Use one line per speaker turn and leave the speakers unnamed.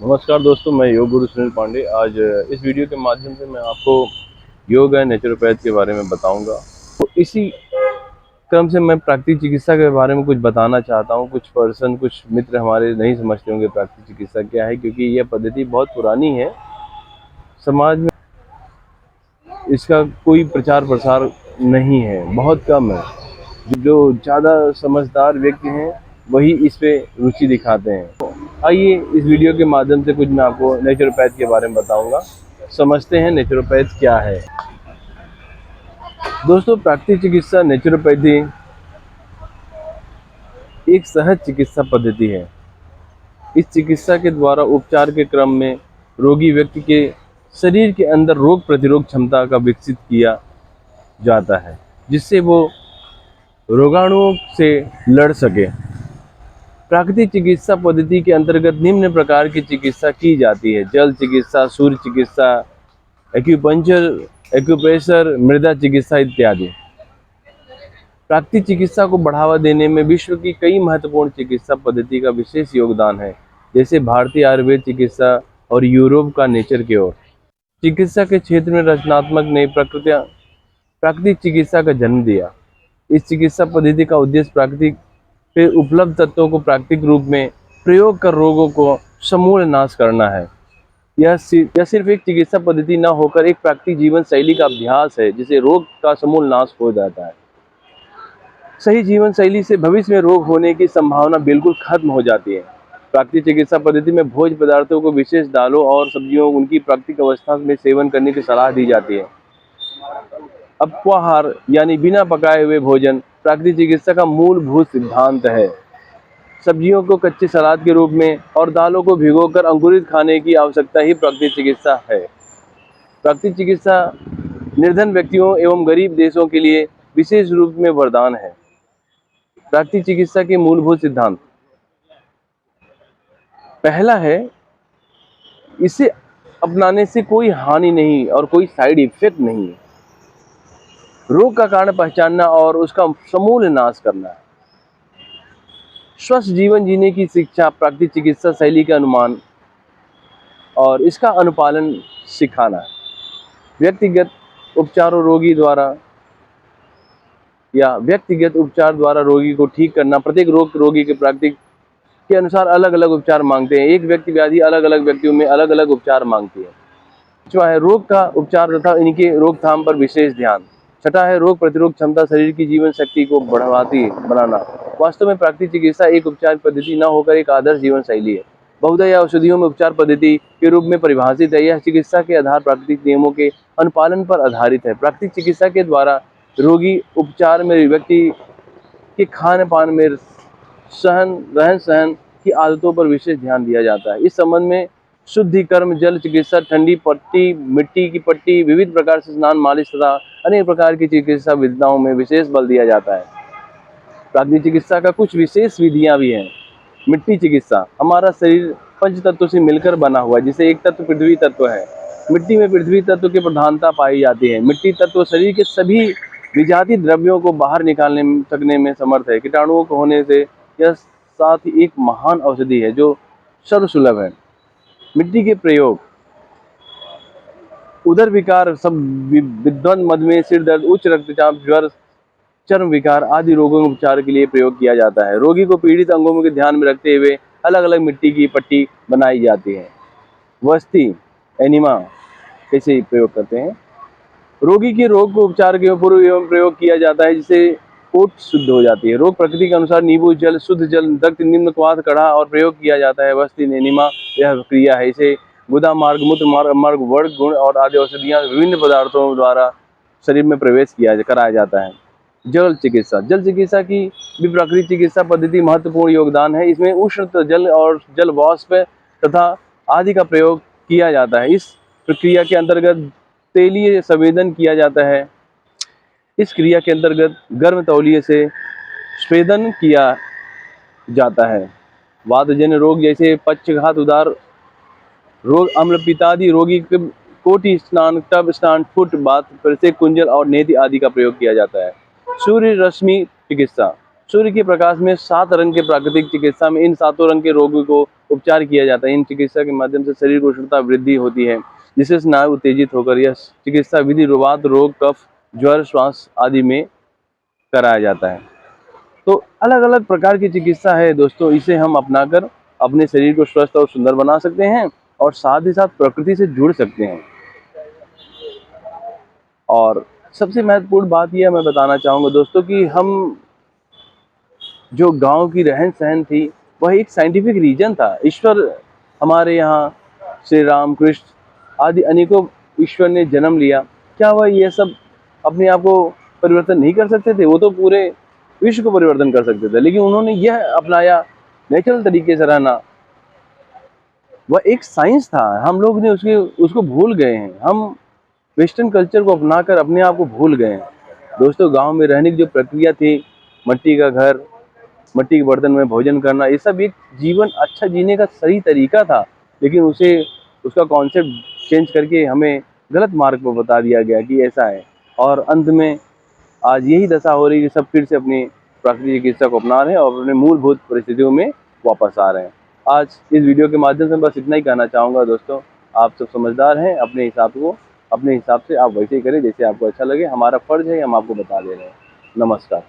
नमस्कार दोस्तों, मैं योग गुरु सुनील पांडे। आज इस वीडियो के माध्यम से मैं आपको योग एंड नेचुरोपैथ के बारे में बताऊंगा। तो इसी क्रम से मैं प्राकृतिक चिकित्सा के बारे में कुछ बताना चाहता हूं। कुछ मित्र हमारे नहीं समझते होंगे प्राकृतिक चिकित्सा क्या है, क्योंकि यह पद्धति बहुत पुरानी है। समाज में इसका कोई प्रचार प्रसार नहीं है, बहुत कम है। जो ज़्यादा समझदार व्यक्ति हैं वही इस पे रुचि दिखाते हैं। तो आइए इस वीडियो के माध्यम से कुछ मैं आपको नेचुरोपैथ के बारे में बताऊंगा। समझते हैं नेचुरोपैथ क्या है। दोस्तों, प्राकृतिक चिकित्सा नेचुरोपैथी एक सहज चिकित्सा पद्धति है। इस चिकित्सा के द्वारा उपचार के क्रम में रोगी व्यक्ति के शरीर के अंदर रोग प्रतिरोध क्षमता का विकसित किया जाता है, जिससे वो रोगाणुओं से लड़ सके। प्राकृतिक चिकित्सा पद्धति के अंतर्गत निम्न प्रकार की चिकित्सा की जाती है: जल चिकित्सा, सूर्य चिकित्सा, एक्यूपंक्चर, एक्यूप्रेशर, मृदा चिकित्सा इत्यादि। प्राकृतिक चिकित्सा को बढ़ावा देने में विश्व की कई महत्वपूर्ण चिकित्सा पद्धति का विशेष योगदान है, जैसे भारतीय आयुर्वेद चिकित्सा और यूरोप का नेचर क्योर। चिकित्सा के क्षेत्र में रचनात्मक ने प्राकृतिक चिकित्सा का जन्म दिया। इस चिकित्सा पद्धति का उद्देश्य प्राकृतिक पे उपलब्ध तत्वों को प्राकृतिक रूप में प्रयोग कर रोगों को समूल नाश करना है। यह सिर्फ एक चिकित्सा पद्धति न होकर एक प्राकृतिक जीवन शैली का अभ्यास है, जिसे रोग का समूल नाश हो जाता है। सही जीवन शैली से भविष्य में रोग होने की संभावना बिल्कुल खत्म हो जाती है। प्राकृतिक चिकित्सा पद्धति में भोज्य पदार्थों को, विशेष दालों और सब्जियों, उनकी प्राकृतिक अवस्था में सेवन करने की सलाह दी जाती है। अल्पाहार यानी बिना पकाए हुए भोजन प्राकृतिक चिकित्सा का मूलभूत सिद्धांत है। सब्जियों को कच्चे सलाद के रूप में और दालों को भिगोकर अंकुरित खाने की आवश्यकता ही प्राकृतिक चिकित्सा है। प्राकृतिक चिकित्सा निर्धन व्यक्तियों एवं गरीब देशों के लिए विशेष रूप में वरदान है। प्राकृतिक चिकित्सा के मूलभूत सिद्धांत: पहला है, इसे अपनाने से कोई हानि नहीं और कोई साइड इफेक्ट नहीं है। रोग का कारण पहचानना और उसका समूल नाश करना है। स्वस्थ जीवन जीने की शिक्षा प्राकृतिक चिकित्सा शैली का अनुमान और इसका अनुपालन सिखाना है। व्यक्तिगत उपचारों रोगी द्वारा या व्यक्तिगत उपचार द्वारा रोगी को ठीक करना। प्रत्येक रोगी के प्राकृतिक के अनुसार अलग अलग उपचार मांगते हैं। एक व्यक्ति व्याधि अलग अलग व्यक्तियों में अलग अलग उपचार मांगती है। पांचवा है, रोग का उपचार तथा इनके रोकथाम पर विशेष ध्यान। छठा है, रोग प्रतिरोध क्षमता शरीर की जीवन शक्ति को बनाना। वास्तव में प्राकृतिक चिकित्सा एक उपचार पद्धति न होकर एक आदर्श जीवन शैली है। बहुधा यह औषधियों में उपचार पद्धति के रूप में परिभाषित है। यह चिकित्सा के आधार प्राकृतिक नियमों के अनुपालन पर आधारित है। प्राकृतिक चिकित्सा के द्वारा रोगी उपचार में व्यक्ति के खान पान में, रहन सहन की आदतों पर विशेष ध्यान दिया जाता है। इस संबंध में शुद्धिकर्म, जल चिकित्सा, ठंडी पट्टी, मिट्टी की पट्टी, विविध प्रकार से स्नान, मालिश तथा अनेक प्रकार की चिकित्सा विधियों में विशेष बल दिया जाता है। प्राकृतिक चिकित्सा का कुछ विशेष विधियां भी हैं। मिट्टी चिकित्सा: हमारा शरीर पंच तत्वों से मिलकर बना हुआ है, जिसे एक तत्व पृथ्वी तत्व है। मिट्टी में पृथ्वी तत्व की प्रधानता पाई जाती है। मिट्टी तत्व शरीर के सभी विजातीय द्रव्यों को बाहर निकालने सकने में समर्थ है। कीटाणुओं को होने से यह साथ ही एक महान औषधि है जो सर्वसुलभ है। मिट्टी के प्रयोग: उदर विकार, सब विध्वंस, मधुमेह, सिर दर्द, उच्च रक्तचाप, ज्वर, चर्म विकार आदि रोगों के उपचार के लिए प्रयोग किया जाता है। रोगी को पीड़ित अंगों को ध्यान में रखते हुए अलग अलग मिट्टी की पट्टी बनाई जाती है। वस्ती एनिमा कैसे प्रयोग करते हैं? रोगी के रोग को उपचार के पूर्व एवं प्रयोग किया जाता है, जिससे पोट शुद्ध हो जाती है। रोग प्रकृति के अनुसार नींबू जल, शुद्ध जल, रक्त निम्न क्वाथ कढ़ा और प्रयोग किया जाता है। वस्ती एनिमा यह क्रिया है। इसे गुदा मार्ग, मूत्र मार्ग, अमर्ग, वर्ग, गुण और आदि औषधियां विभिन्न पदार्थों द्वारा शरीर में प्रवेश कराया जाता है। जल चिकित्सा: जल चिकित्सा की भी प्राकृतिक चिकित्सा पद्धति महत्वपूर्ण योगदान है। इसमें उष्ण जल और जल वाष्प तथा आदि का प्रयोग किया जाता है। इस प्रक्रिया के अंतर्गत तेलीय संवेदन किया जाता है। इस क्रिया के अंतर्गत गर्म तौलिए से स्वेदन किया जाता है। वातजन्य रोग जैसे पक्षघात, उदर रोग, अम्लपित्तादि रोगी कोटि स्नान, टब स्नान, फुट बाथ, प्रत्येक कुंजल और नेति आदि का प्रयोग किया जाता है। सूर्य रश्मि चिकित्सा: सूर्य के प्रकाश में 7 रंग के प्राकृतिक चिकित्सा में इन 7 रंग के रोगों को उपचार किया जाता है। इन चिकित्सा के माध्यम से शरीर की उष्णता वृद्धि होती है, जिससे स्नायु उत्तेजित होकर यह चिकित्सा विधि रुबात रोग, कफ, ज्वर, श्वास आदि में कराया जाता है। तो अलग अलग प्रकार की चिकित्सा है दोस्तों, इसे हम अपनाकर अपने शरीर को स्वस्थ और सुंदर बना सकते हैं और साथ ही साथ प्रकृति से जुड़ सकते हैं। और सबसे महत्वपूर्ण बात यह मैं बताना चाहूँगा दोस्तों कि हम जो गांव की रहन सहन थी वह एक साइंटिफिक रीजन था। ईश्वर हमारे यहाँ श्री राम, कृष्ण आदि अनेकों ईश्वर ने जन्म लिया। क्या वह ये सब अपने आप को परिवर्तन नहीं कर सकते थे? वो तो पूरे विश्व को परिवर्तन कर सकते थे, लेकिन उन्होंने यह अपनाया नेचुरल तरीके से रहना। वह एक साइंस था, हम लोग ने उसको भूल गए हैं। हम वेस्टर्न कल्चर को अपनाकर अपने आप को भूल गए हैं। दोस्तों, गांव में रहने की जो प्रक्रिया थी, मिट्टी का घर, मिट्टी के बर्तन में भोजन करना, ये सब एक जीवन अच्छा जीने का सही तरीका था, लेकिन उसका कॉन्सेप्ट चेंज करके हमें गलत मार्ग पर बता दिया गया कि ऐसा है। और अंत में आज यही दशा हो रही है कि सब फिर से अपनी प्राकृतिक चिकित्सा को अपना रहे हैं और अपने मूलभूत परिस्थितियों में वापस आ रहे हैं। आज इस वीडियो के माध्यम से बस इतना ही कहना चाहूँगा दोस्तों, आप सब समझदार हैं, अपने हिसाब से आप वैसे ही करें जैसे आपको अच्छा लगे। हमारा फर्ज है, हम आपको बता दे रहे हैं। नमस्कार।